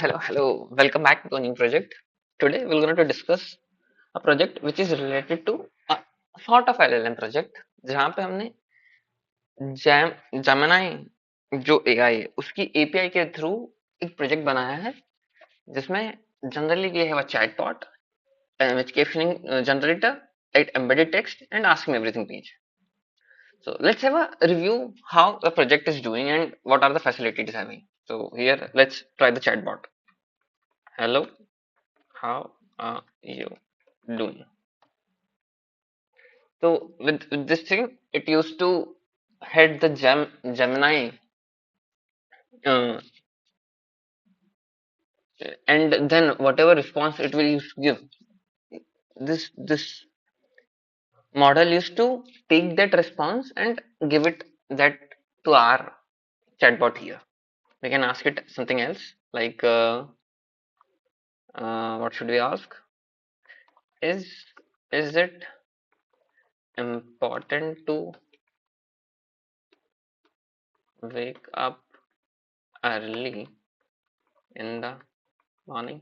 Hello. Welcome back to a new project. Today we're going to discuss a project which is related to a sort of LLM project जहाँ पे हमने Gemini जो AI है उसकी API के through एक project बनाया है जिसमें generally we have a chatbot which captioning generator, it embedded text and ask me everything page. So let's have a review how the project is doing and what are the facilities having. So here let's try the chatbot. Hello, how are you doing? So with this thing, it used to head the Gemini, uh, and then whatever response it will use to give, this model used to take that response and give it that to our chatbot here. We can ask it something else like what should we ask? Is is it important to wake up early in the morning?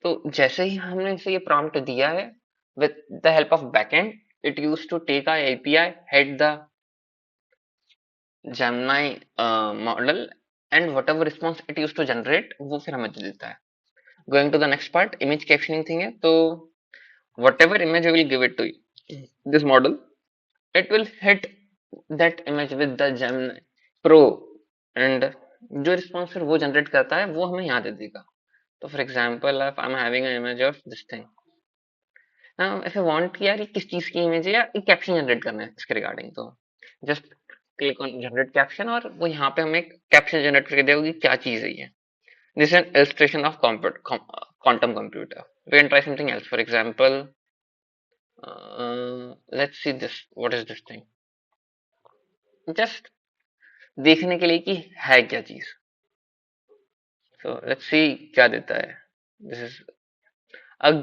तो जैसे ही हमने इसे ये prompt दिया है with the help of backend, it used to take our API, head the Gemini model, and whatever response it used to generate वो फिर हमें दे देता है. Going to the next part, image captioning thing है. तो whatever image we will give it to this model, it will hit that image with the Gemini Pro, and जो response फिर वो generate करता है वो हमें यहाँ दे देगा. तो for example, if I'm having an image of this thing, if I want कि यार ये किस चीज की इमेज है या एक कैप्शन जनरेट करना है इसके रिगार्डिंग, तो just click on generate caption और वो यहाँ पे हमें कैप्शन जनरेट करके देगा कि क्या चीज है ये. This is an illustration of quantum computer. We can try something else. For example, let's see this. What is this thing? Just देखने के लिए कि है क्या चीज. So let's see क्या देता है. This is a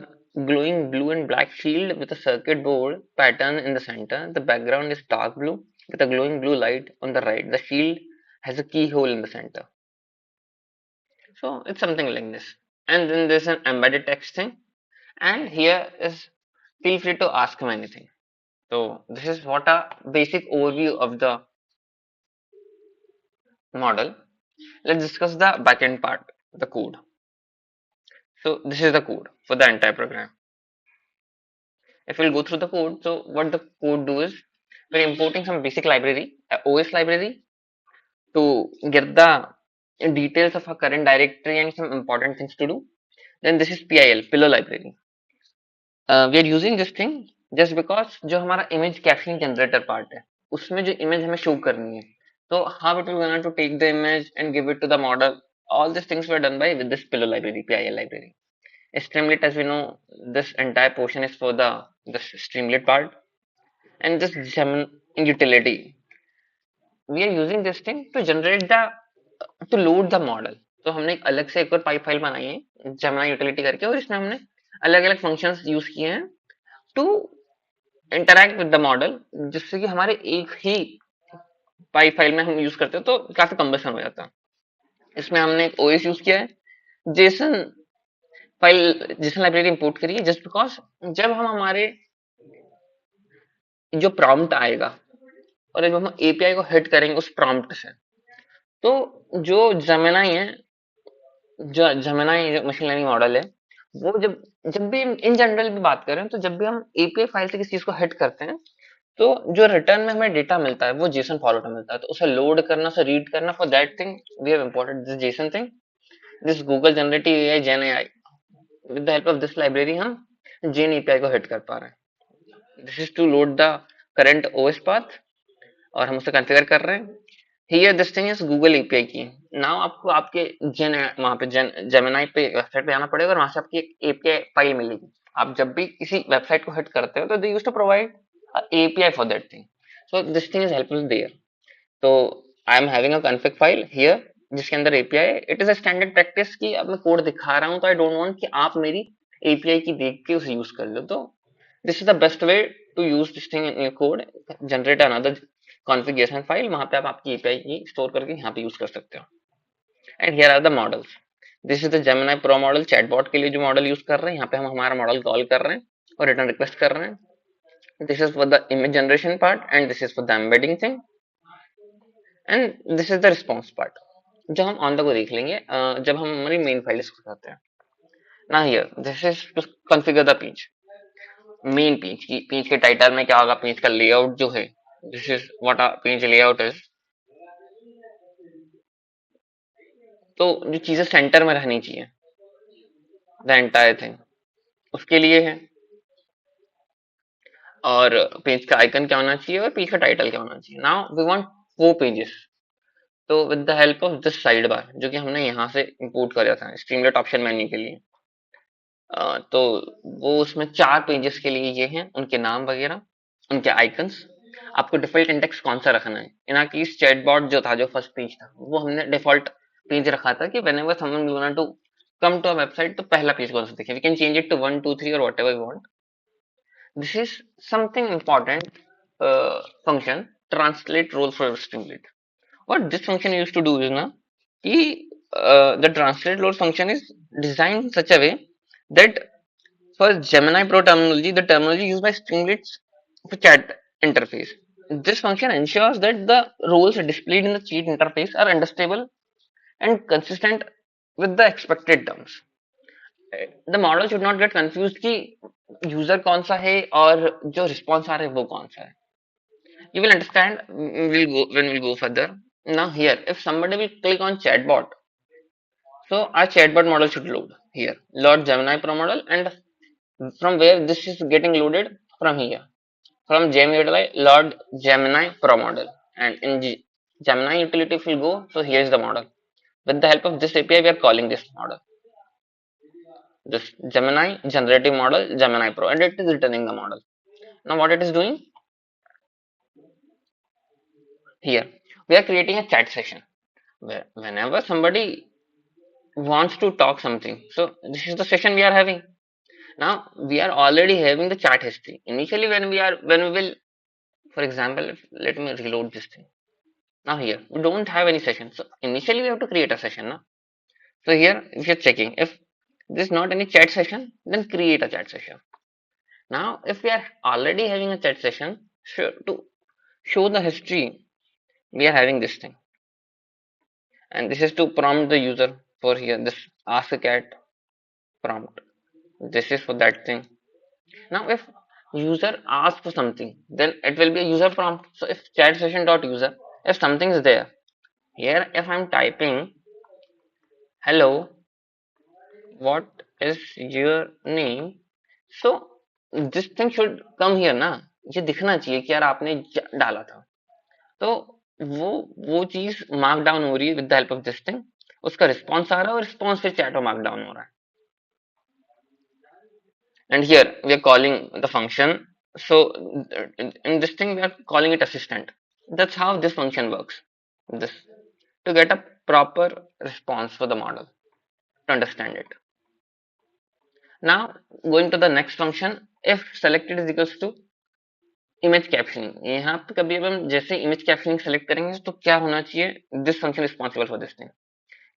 glowing blue and black shield with a circuit board pattern in the center. The background is dark blue with a glowing blue light on the right. The shield has a keyhole in the center. So it's something like this. And then there's an embedded text thing. And here is feel free to ask him anything. So this is what a basic overview of the model. Let's discuss the backend part, the code. So this is the code for the entire program. If we'll go through the code, so what the code do is we're importing some basic library, a OS library, to get the details of our current directory and some important things to do. Then this is PIL, pillow library. We are using this thing just because जो हमारा image captioning generator part है, उसमें जो image हमें show करनी है, तो how it will gonna to take the image and give it to the model. All these things were done by with this pillow library, PIL library. Streamlit, as we know, this entire portion is for the Streamlit part, and this Gemini utility. We are using this thing to generate the to load the model. तो हमने एक अलग से एक और pipe file बनाई है Gemini utility करके, और इसमें हमने अलग अलग फंक्शंस यूज किए हैं to interact with the model, जिससे कि हमारे एक ही पाइप फाइल में हम यूज करते हैं तो काफी कम्बेसन हो जाता है. इसमें हमने एक ओएस यूज किया है, JSON file, Jason library import करी है, जस्ट बिकॉज जब हम हमारे जो प्रॉम्प्ट आएगा और जब हम एपीआई को हिट करेंगे उस प्रॉम्प्ट से, तो जो जेमिनाई है, जो जेमिनाई जो मशीन लर्निंग मॉडल है, वो जब भी इन जनरल भी बात करें, तो जब भी हम एपीआई फाइल से किसी चीज को हिट करते हैं, तो जो रिटर्न में हमें डेटा मिलता है वो जेसन फॉर्मेट में मिलता है. तो उसे लोड करना, उसे रीड करना, for that thing we have imported this JSON thing, this Google generative AI gen AI. With the help of this library हम जेन एपीआई को हिट कर पा रहे हैं. This is to load the current OS path, और हम उसे configure कर रहे हैं. Here this thing is Google API key. Now आपको आपके जेन वहां पे जेमिनाई पे वेबसाइट पे जाना पड़ेगा और वहां से आपकी एक एपीआई फाइल मिलेगी. आप जब भी किसी वेबसाइट को हिट करते हो तो they used to provide API for that thing. So this thing is helpful there. तो I am having a config file here जिसके अंदर एपीआई है. It is a standard practice कि अब मैं कोड दिखा रहा हूं तो आई डोंट वांट कि आप मेरी एपीआई की देख के उसे यूज कर लो. तो this is the best way to use this thing in your code. Generate another configuration file, वहां पे आप आपकी एपीआई की स्टोर करके यहाँ पे यूज कर सकते हो. And here are the models. This is the Gemini pro model chatbot के लिए जो मॉडल यूज कर रहे हैं. यहाँ पे हम हमारा मॉडल कॉल कर रहे हैं और रिटर्न रिक्वेस्ट कर रहे हैं. This is for the image generation part and this is for the embedding thing and this is the response part जो हम ऑन द गो देख लेंगे जब हम हमारी मेन फाइल डिस्कस करते हैं. ना here this is to configure the page. Main page के टाइटल में क्या होगा, पेज का लेआउट जो है. This is what a page layout is. तो जो चीजें सेंटर में रहनी चाहिए द एंटायर थिंग उसके लिए है. और पेज का आइकन क्या होना चाहिए और पेज का टाइटल क्या होना चाहिए. Now we want 4 pages. तो with the help of this side bar जो कि हमने यहाँ से इंपोर्ट किया था स्ट्रीमलेट ऑप्शन मेन्यू के लिए. तो वो उसमें 4 पेजेस के लिए ये हैं उनके नाम वगैरह, उनके आइकन्स. आपको डिफॉल्ट इंडेक्स कौन सा रखना है. इन आर केस चैटबॉट जो था जो फर्स्ट पेज था वो हमने डिफॉल्ट पेज रखा था कि whenever someone we want to come to a website तो पहला पेज कौन सा दिखे. We can change it to 1 2 3 और whatever we want. This is something important function translate role for Streamlit. What this function used to do is na कि the translate role function is designed in such a way that for Gemini Pro terminology, the terminology used by Streamlit's for chat interface. This function ensures that the roles displayed in the chat interface are understandable and consistent with the expected terms. The model should not get confuse कि user कौन सा है और जो response आ रहा है वो कौन सा है. You will understand when we'll go further. Now here, if somebody will click on chatbot, so our chatbot model should load here. Load Gemini Pro model, and from where this is getting loaded from here. From Gemini load Gemini Pro model, and in Gemini utility if we go, so here is the model. With the help of this API, we are calling this model. This Gemini generative model Gemini Pro, and it is returning the model. Now what it is doing here, we are creating a chat session where whenever somebody wants to talk something, so this is the session we are having. Now we are already having the chat history. Initially when we will, for example, let me reload this thing. Now here we don't have any session, so initially we have to create a session now. So here if you're checking if there is not any chat session, then create a chat session. Now if we are already having a chat session, to show the history we are having this thing, and this is to prompt the user for here this ask a cat prompt. This is for that thing. Now if user asks for something, then it will be a user prompt. So if chat session dot user, if something is there here, if I'm typing hello, what is your name, so this thing should come here ना. ये दिखना चाहिए कि यार आपने डाला था. तो वो वो चीज मार्क डाउन हो रही है with the help of this thing. उसका रिस्पॉन्स आ रहा है और रिस्पॉन्स फिर चैट में मार्क डाउन हो रहा है. And here we are calling the function. So in this thing we are calling it assistant. That's how this function works. This to get a proper response for the model to understand it. Now going to the next function, if selected is equals to image captioning. यहाँ पे कभी अब हम जैसे image captioning select करेंगे तो क्या होना चाहिए, this function responsible for this thing.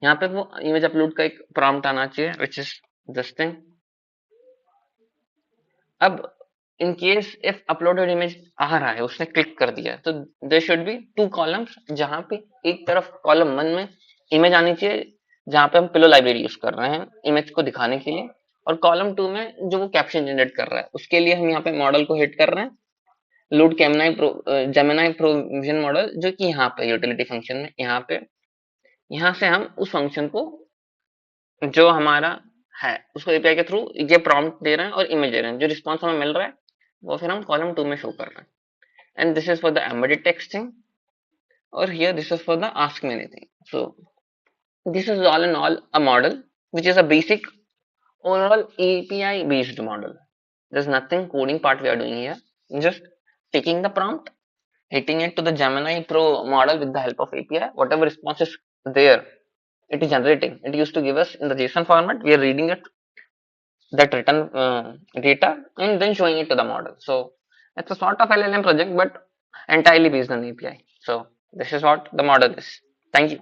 यहाँ पे वो इमेज अपलोड का एक प्रॉम्प्ट आना चाहिए विच इज दिस थिंग. अब in case if uploaded image आ रहा है, उसने क्लिक कर दिया, तो देयर शुड बी 2 कॉलम्स जहां पे एक तरफ कॉलम 1 में इमेज आनी चाहिए जहां पे हम पिलो लाइब्रेरी यूज कर रहे हैं इमेज को दिखाने के लिए, और कॉलम 2 में जो वो कैप्शन जनरेट कर रहा है उसके लिए हम यहाँ पे मॉडल को हिट कर रहे हैं लोड जेमिनाई प्रोविजन मॉडल जो कि यहाँ पे यूटिलिटी फंक्शन में यहाँ से हम उस फंक्शन को जो हमारा है उसको एपीआई के थ्रू ये प्रॉम्प्ट दे रहे हैं और इमेज दे रहे हैं. जो रिस्पॉन्स हमें मिल रहा है वो फिर हम कॉलम 2 में शो कर रहे हैं. And this is for the embedded texting और here this is for the ask me anything. So this is all in all a model which is a basic overall API based model. There's nothing coding part we are doing here. Just taking the prompt, hitting it to the Gemini Pro model with the help of API. Whatever response is there, it is generating. It used to give us in the JSON format. We are reading it, that written data, and then showing it to the model. So it's a sort of LLM project, but entirely based on API. So this is what the model is. Thank you.